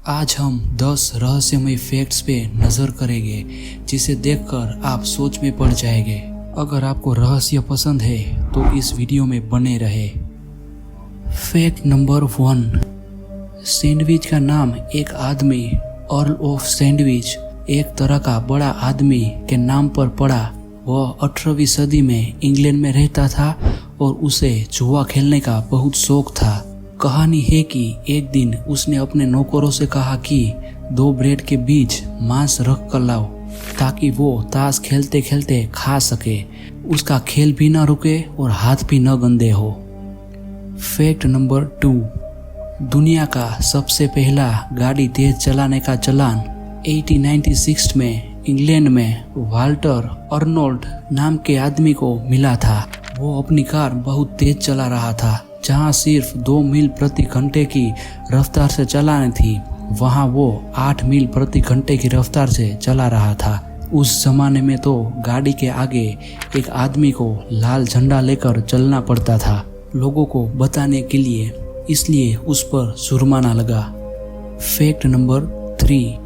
आज हम 10 रहस्यमय फैक्ट्स पे नजर करेंगे जिसे देखकर आप सोच में पड़ जाएंगे। अगर आपको रहस्य पसंद है तो इस वीडियो में बने रहे। फैक्ट नंबर 1, सैंडविच का नाम एक आदमी अर्ल ऑफ सैंडविच, एक तरह का बड़ा आदमी के नाम पर पड़ा। वह 18वीं सदी में इंग्लैंड में रहता था और उसे जुआ खेलने का बहुत शौक था। कहानी है कि एक दिन उसने अपने नौकरों से कहा कि 2 ब्रेड के बीच मांस रख कर लाओ ताकि वो ताश खेलते खेलते खा सके, उसका खेल भी न रुके और हाथ भी न गंदे हो। फैक्ट नंबर 2, दुनिया का सबसे पहला गाड़ी तेज चलाने का चालान 1896 में इंग्लैंड में वाल्टर अर्नोल्ड नाम के आदमी को मिला था। वो अपनी कार बहुत तेज चला रहा था। जहां सिर्फ 2 मील प्रति घंटे की रफ्तार से चलानी थी, वहां वो 8 मील प्रति घंटे की रफ्तार से चला रहा था। उस जमाने में तो गाड़ी के आगे एक आदमी को लाल झंडा लेकर चलना पड़ता था लोगों को बताने के लिए, इसलिए उस पर जुर्माना लगा। फैक्ट नंबर 3,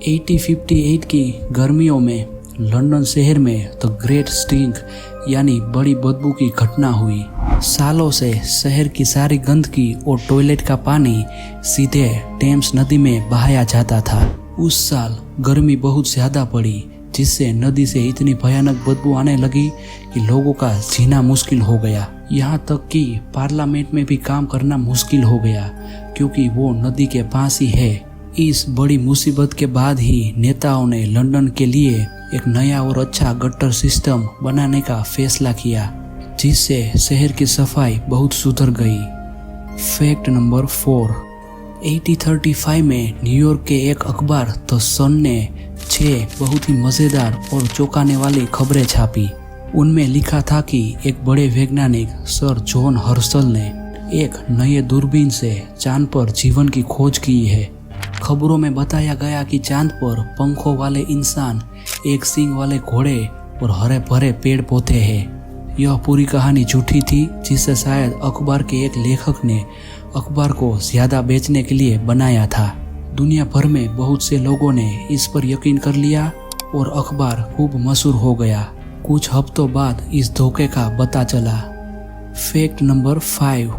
1858 की गर्मियों में लंदन शहर में द ग्रेट स्टिंक यानी बड़ी बदबू की घटना हुई। सालों से शहर की सारी गंदगी और टॉयलेट का पानी सीधे टेम्स नदी में बहाया जाता था। उस साल गर्मी बहुत ज्यादा पड़ी जिससे नदी से इतनी भयानक बदबू आने लगी कि लोगों का जीना मुश्किल हो गया। यहाँ तक कि पार्लियामेंट में भी काम करना मुश्किल हो गया क्योंकि वो नदी के पास ही है। इस बड़ी मुसीबत के बाद ही नेताओं ने लंदन के लिए एक नया और अच्छा गटर सिस्टम बनाने का फैसला किया जिससे शहर की सफाई बहुत सुधर गई। फैक्ट नंबर 4, 1835 में न्यूयॉर्क के एक अखबार द सन ने 6 बहुत ही मजेदार और चौंकाने वाली खबरें छापी। उनमें लिखा था कि एक बड़े वैज्ञानिक सर जॉन हर्शल ने एक नए दूरबीन से चांद पर जीवन की खोज की है। खबरों में बताया गया कि चांद पर पंखों वाले इंसान, एक सींग वाले घोड़े और हरे भरे पेड़ पौधे हैं। यह पूरी कहानी झूठी थी जिसे शायद अखबार के एक लेखक ने अखबार को ज्यादा बेचने के लिए बनाया था। दुनिया भर में बहुत से लोगों ने इस पर यकीन कर लिया और अखबार खूब मशहूर हो गया। कुछ हफ्तों बाद इस धोखे का पता चला। फैक्ट नंबर 5,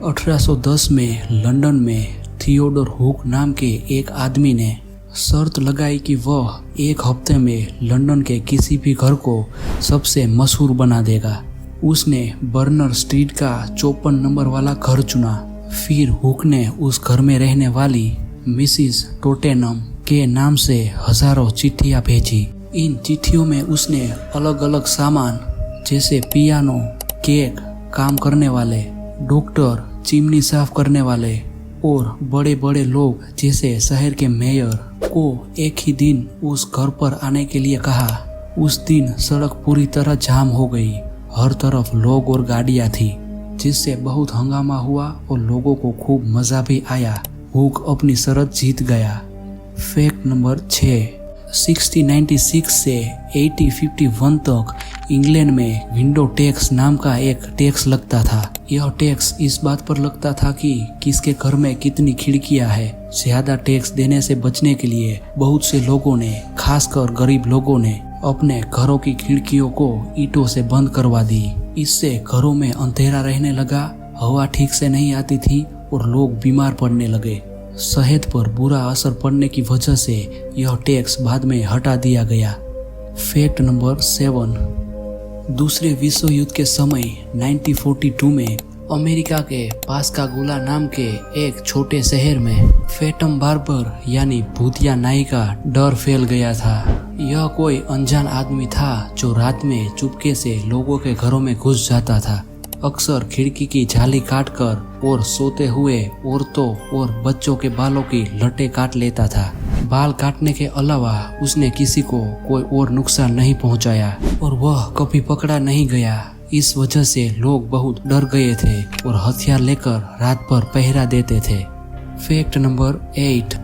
1810 में लंदन में थियोडोर हुक नाम के एक आदमी ने शर्त लगाई कि वह एक हफ्ते में लंदन के किसी भी घर को सबसे मशहूर बना देगा। उसने बर्नर स्ट्रीट का 54 नंबर वाला घर चुना। फिर हुक ने उस घर में रहने वाली मिसिस टोटेनम के नाम से हजारों चिट्ठियां भेजी। इन चिट्ठियों में उसने अलग अलग सामान जैसे पियानो, केक, काम करने वाले, डॉक्टर, चिमनी साफ करने वाले और बड़े बड़े लोग जैसे शहर के मेयर को एक ही दिन उस घर पर आने के लिए कहा। उस दिन सड़क पूरी तरह जाम हो गई। हर तरफ लोग और गाड़ियां थी जिससे बहुत हंगामा हुआ और लोगों को खूब मजा भी आया। हुक अपनी शर्त जीत गया। फैक्ट नंबर 6, 1696 से 1851 तक इंग्लैंड में विंडो टैक्स नाम का एक टैक्स लगता था। यह टैक्स इस बात पर लगता था कि किसके घर में कितनी खिड़कियां है। ज्यादा टैक्स देने से बचने के लिए बहुत से लोगों ने, खासकर गरीब लोगों ने, अपने घरों की खिड़कियों को ईंटों से बंद करवा दी। इससे घरों में अंधेरा रहने लगा, हवा ठीक से नहीं आती थी और लोग बीमार पड़ने लगे। सेहत पर बुरा असर पड़ने की वजह से यह टैक्स बाद में हटा दिया गया। फैक्ट नंबर 7, दूसरे विश्व युद्ध के समय 1942 में अमेरिका के पास्कागोला नाम के एक छोटे शहर में फैंटम बार्बर यानी भूतिया नाई का डर फैल गया था। यह कोई अनजान आदमी था जो रात में चुपके से लोगों के घरों में घुस जाता था। अक्सर खिड़की की जाली काटकर और सोते हुए औरतों और बच्चों के बालों की लटें काट लेता था। बाल काटने के अलावा उसने किसी को कोई और नुकसान नहीं पहुंचाया और वह कभी पकड़ा नहीं गया। इस वजह से लोग बहुत डर गए थे और हथियार लेकर रात भर पहरा देते थे। Fact number 8,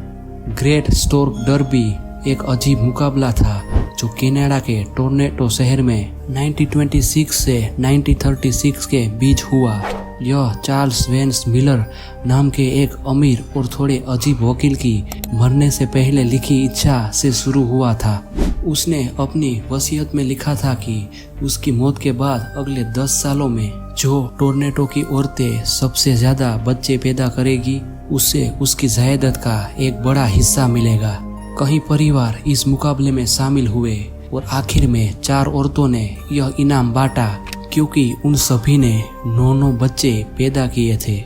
great Stork derby एक अजीब मुकाबला था जो कनाडा के टोरंटो शहर में 1926 से 1936 के बीच हुआ। यह चार्ल्स वेंस मिलर नाम के एक अमीर और थोड़े अजीब वकील की मरने से पहले लिखी इच्छा से शुरू हुआ था। उसने अपनी वसीयत में लिखा था कि उसकी मौत के बाद अगले 10 सालों में जो टोरंटो की औरतें सबसे ज्यादा बच्चे पैदा करेगी उससे उसकी जायदाद का एक बड़ा हिस्सा मिलेगा। कई परिवार इस मुकाबले में शामिल हुए और आखिर में 4 औरतों ने यह इनाम बांटा क्योंकि उन सभी ने 9 बच्चे पैदा किए थे।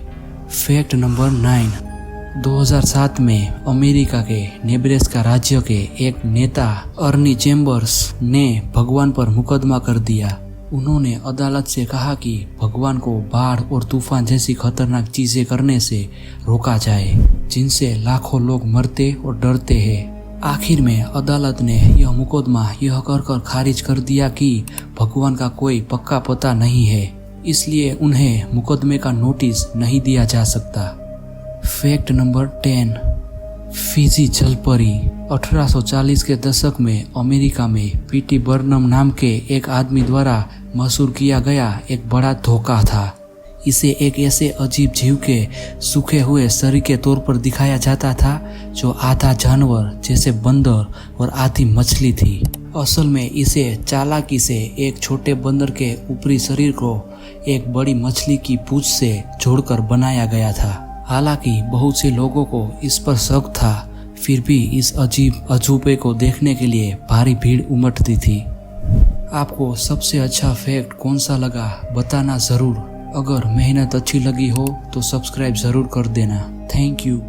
Fact number 9। 2007 में अमेरिका के नेब्रास्का राज्य के एक नेता अर्नी चेम्बर्स ने भगवान पर मुकदमा कर दिया। उन्होंने अदालत से कहा कि भगवान को बाढ़ और तूफान जैसी खतरनाक चीजें करने से रोका जाए जिनसे लाखों लोग मरते और डरते हैं। आखिर में अदालत ने यह मुकदमा यह कर खारिज कर दिया कि भगवान का कोई पक्का पता नहीं है, इसलिए उन्हें मुकदमे का नोटिस नहीं दिया जा सकता। Fact number 10। फिजी जलपरी 1840 के दशक में अमेरिका में पीटी बर्नम नाम के एक आदमी द्वारा मशहूर किया गया एक बड़ा धोखा था। इसे एक ऐसे अजीब जीव के सूखे हुए शरीर के तौर पर दिखाया जाता था जो आधा जानवर जैसे बंदर और आधी मछली थी। असल में इसे चालाकी से एक छोटे बंदर के ऊपरी शरीर को एक बड़ी मछली की पूंछ से जोड़कर बनाया गया था। हालांकि बहुत से लोगों को इस पर शक था, फिर भी इस अजीब अजूबे को देखने के लिए भारी भीड़ उमटती थी। आपको सबसे अच्छा फैक्ट कौन सा लगा बताना जरूर। अगर मेहनत अच्छी लगी हो तो सब्सक्राइब जरूर कर देना। Thank you.